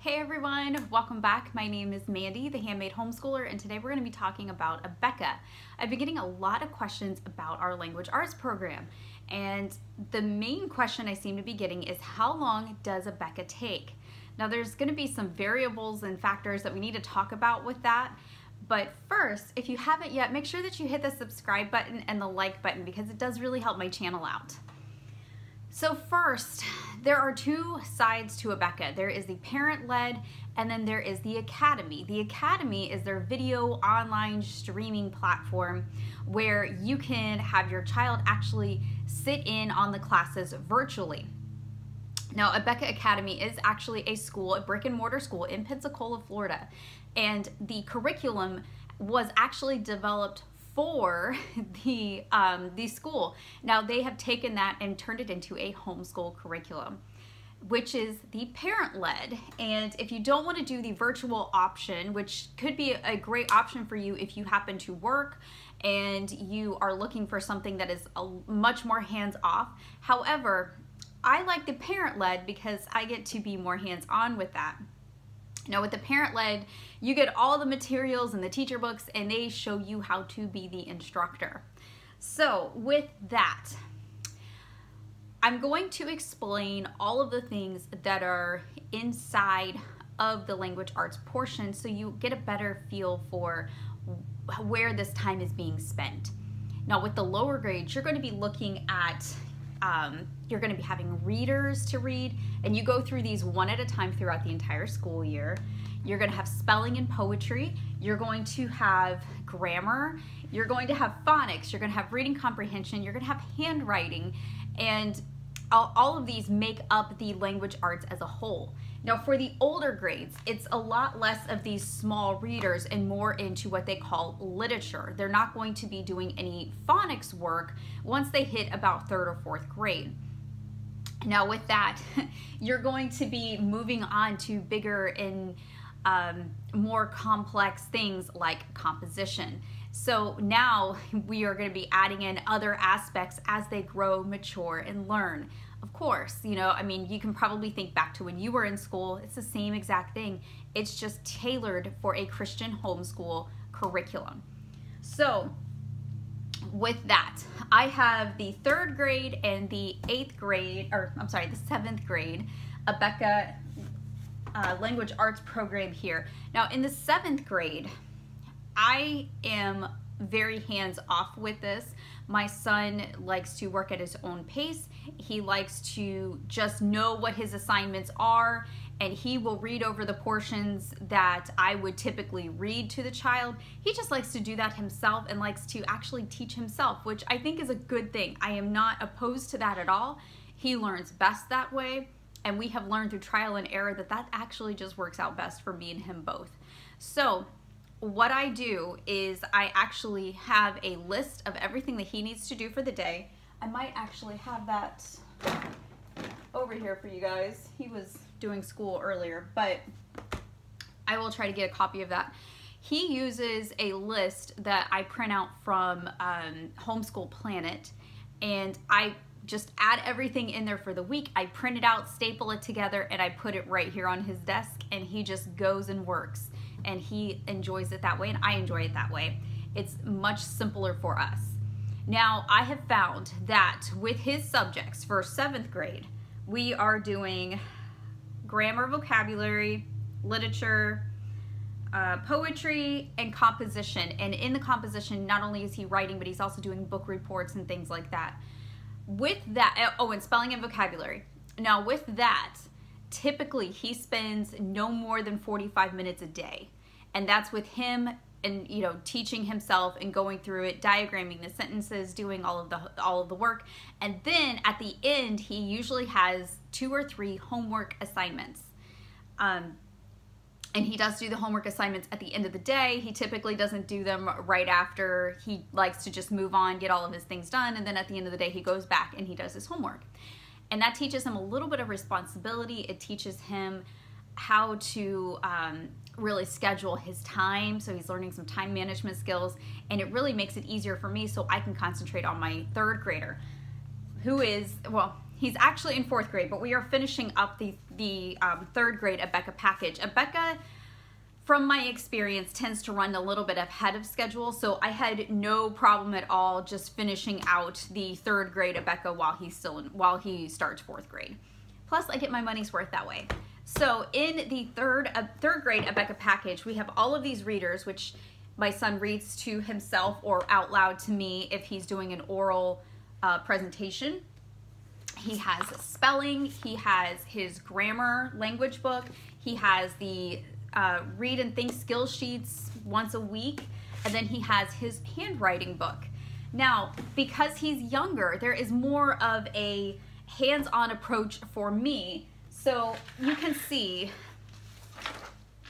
Hey everyone, welcome back. My name is Mandy, the handmade homeschooler, and today we're going to be talking about Abeka. I've been getting a lot of questions about our language arts program, and the main question I seem to be getting is how long does Abeka take? Now there's going to be some variables and factors that we need to talk about with that, but first, if you haven't yet, make sure that you hit the subscribe button and the like button because it does really help my channel out. So first, there are two sides to Abeka. There is the parent-led and then there is the Academy. The Academy is their video online streaming platform where you can have your child actually sit in on the classes virtually. Now, Abeka Academy is actually a school, a brick and mortar school in Pensacola, Florida, and the curriculum was actually developed for the school. Now they have taken that and turned it into a homeschool curriculum, which is the parent-led. And if you don't want to do the virtual option, which could be a great option for you if you happen to work and you are looking for something that is much more hands-off. However, I like the parent-led because I get to be more hands-on with that. Now with the parent-led, you get all the materials and the teacher books and they show you how to be the instructor. So with that, I'm going to explain all of the things that are inside of the language arts portion so you get a better feel for where this time is being spent. Now with the lower grades, you're going to be looking at you're going to be having readers to read, and you go through these one at a time throughout the entire school year. You're going to have spelling and poetry. You're going to have grammar. You're going to have phonics. You're going to have reading comprehension. You're going to have handwriting, and all of these make up the language arts as a whole. Now for the older grades, it's a lot less of these small readers and more into what they call literature. They're not going to be doing any phonics work once they hit about 3rd or 4th grade. Now with that, you're going to be moving on to bigger and more complex things like composition. So now we are going to be adding in other aspects as they grow, mature, and learn. Of course, you know, I mean, you can probably think back to when you were in school. It's the same exact thing. It's just tailored for a Christian homeschool curriculum. So with that, I have the 3rd grade and the 8th grade, or I'm sorry, the 7th grade Abeka Language Arts program here. Now in the 7th grade, I am very hands-off with this. My son likes to work at his own pace. He likes to just know what his assignments are, and he will read over the portions that I would typically read to the child. He just likes to do that himself and likes to actually teach himself, which I think is a good thing. I am not opposed to that at all. He learns best that way, and we have learned through trial and error that that actually just works out best for me and him both. So what I do is I actually have a list of everything that he needs to do for the day. I might actually have that over here for you guys. He was doing school earlier, but I will try to get a copy of that. He uses a list that I print out from Homeschool Planet, and I just add everything in there for the week. I print it out, staple it together, and I put it right here on his desk, and he just goes and works. And he enjoys it that way, and I enjoy it that way. It's much simpler for us. Now, I have found that with his subjects for 7th grade, we are doing grammar, vocabulary, literature, poetry, and composition. And in the composition, not only is he writing, but he's also doing book reports and things like that. With that, oh, and spelling and vocabulary. Now, with that, typically he spends no more than 45 minutes a day, and that's with him and, you know, teaching himself and going through it, diagramming the sentences, doing all of the work. And then at the end he usually has 2 or 3 homework assignments, and he does do the homework assignments at the end of the day. He typically doesn't do them right after. He likes to just move on, get all of his things done, and then at the end of the day he goes back and he does his homework. And that teaches him a little bit of responsibility. It teaches him how to really schedule his time. So he's learning some time management skills, and it really makes it easier for me so I can concentrate on my 3rd grader, who is, well, he's actually in 4th grade, but we are finishing up the 3rd grade Abeka package. Abeka, from my experience, tends to run a little bit ahead of schedule, so I had no problem at all just finishing out the 3rd grade Abeka while he starts 4th grade. Plus, I get my money's worth that way. So in the third grade Abeka package, we have all of these readers, which my son reads to himself or out loud to me if he's doing an oral presentation. He has spelling, he has his grammar language book, he has the read and think skill sheets once a week, and then he has his handwriting book. Now, because he's younger, there is more of a hands-on approach for me. So you can see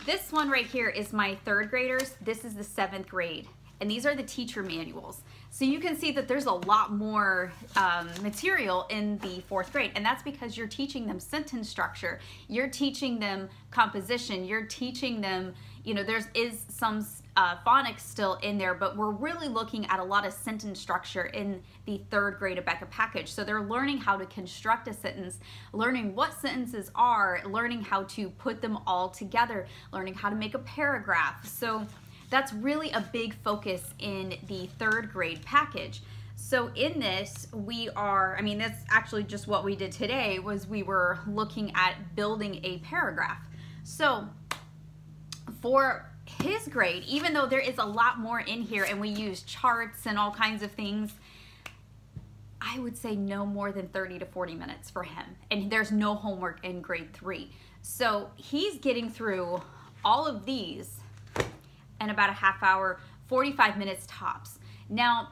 this one right here is my 3rd graders. This is the 7th grade, and these are the teacher manuals. So you can see that there's a lot more material in the 4th grade, and that's because you're teaching them sentence structure, you're teaching them composition, you're teaching them, you know, there is some phonics still in there, but we're really looking at a lot of sentence structure in the 3rd grade Abeka package. So they're learning how to construct a sentence, learning what sentences are, learning how to put them all together, learning how to make a paragraph. So that's really a big focus in the 3rd grade package. So in this, that's actually just what we did today, was we were looking at building a paragraph. So for his grade, even though there is a lot more in here and we use charts and all kinds of things, I would say no more than 30 to 40 minutes for him. And there's no homework in grade 3. So he's getting through all of these in about a half hour, 45 minutes tops. Now,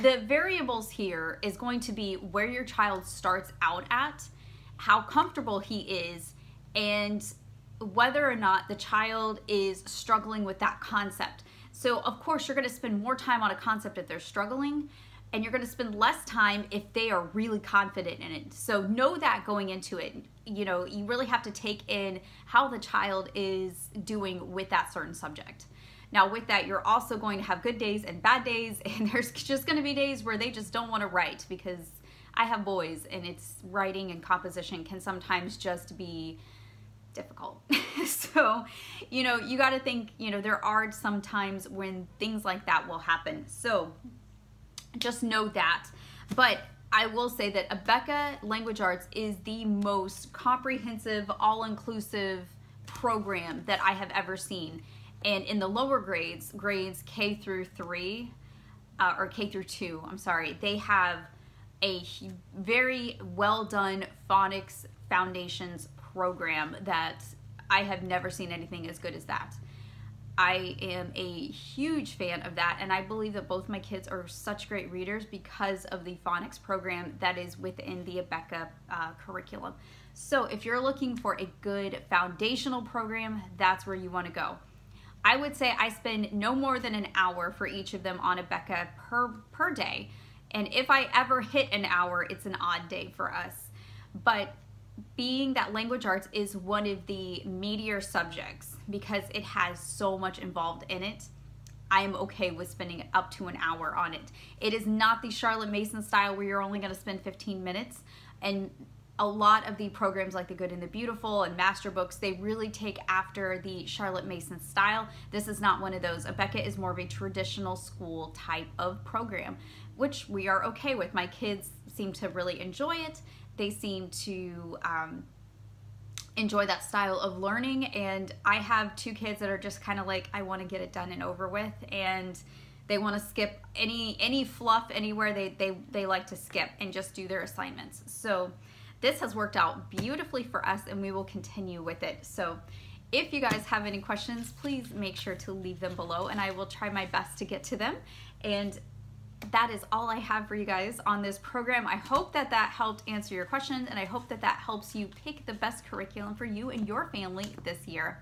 the variables here is going to be where your child starts out at, how comfortable he is, and whether or not the child is struggling with that concept. So of course you're going to spend more time on a concept if they're struggling, and you're going to spend less time if they are really confident in it. So know that going into it. You know, you really have to take in how the child is doing with that certain subject. Now with that, you're also going to have good days and bad days, and there's just going to be days where they just don't want to write, because I have boys and it's writing and composition can sometimes just be difficult. So, you know, you got to think, you know, there are some times when things like that will happen. So just know that. But I will say that Abeka Language Arts is the most comprehensive, all-inclusive program that I have ever seen. And in the lower grades, grades K through 3, or K through 2, I'm sorry, they have a very well done phonics foundations program that I have never seen anything as good as that. I am a huge fan of that, and I believe that both my kids are such great readers because of the phonics program that is within the Abeka curriculum. So if you're looking for a good foundational program, that's where you want to go. I would say I spend no more than an hour for each of them on Abeka per day, and if I ever hit an hour, it's an odd day for us. But being that language arts is one of the meatier subjects because it has so much involved in it, I am okay with spending up to an hour on it. It is not the Charlotte Mason style where you're only going to spend 15 minutes. And a lot of the programs like The Good and the Beautiful and Master Books, they really take after the Charlotte Mason style. This is not one of those. Abeka is more of a traditional school type of program, which we are okay with. My kids seem to really enjoy it. They seem to enjoy that style of learning, and I have 2 kids that are just kind of like, I want to get it done and over with, and they want to skip any fluff anywhere. They like to skip and just do their assignments. So this has worked out beautifully for us, and we will continue with it. So if you guys have any questions, please make sure to leave them below, and I will try my best to get to them. And that is all I have for you guys on this program. I hope that that helped answer your questions, and I hope that that helps you pick the best curriculum for you and your family this year.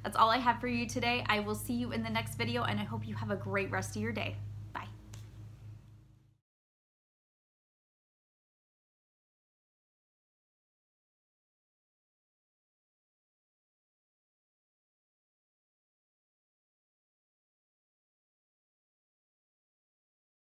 That's all I have for you today. I will see you in the next video, and I hope you have a great rest of your day.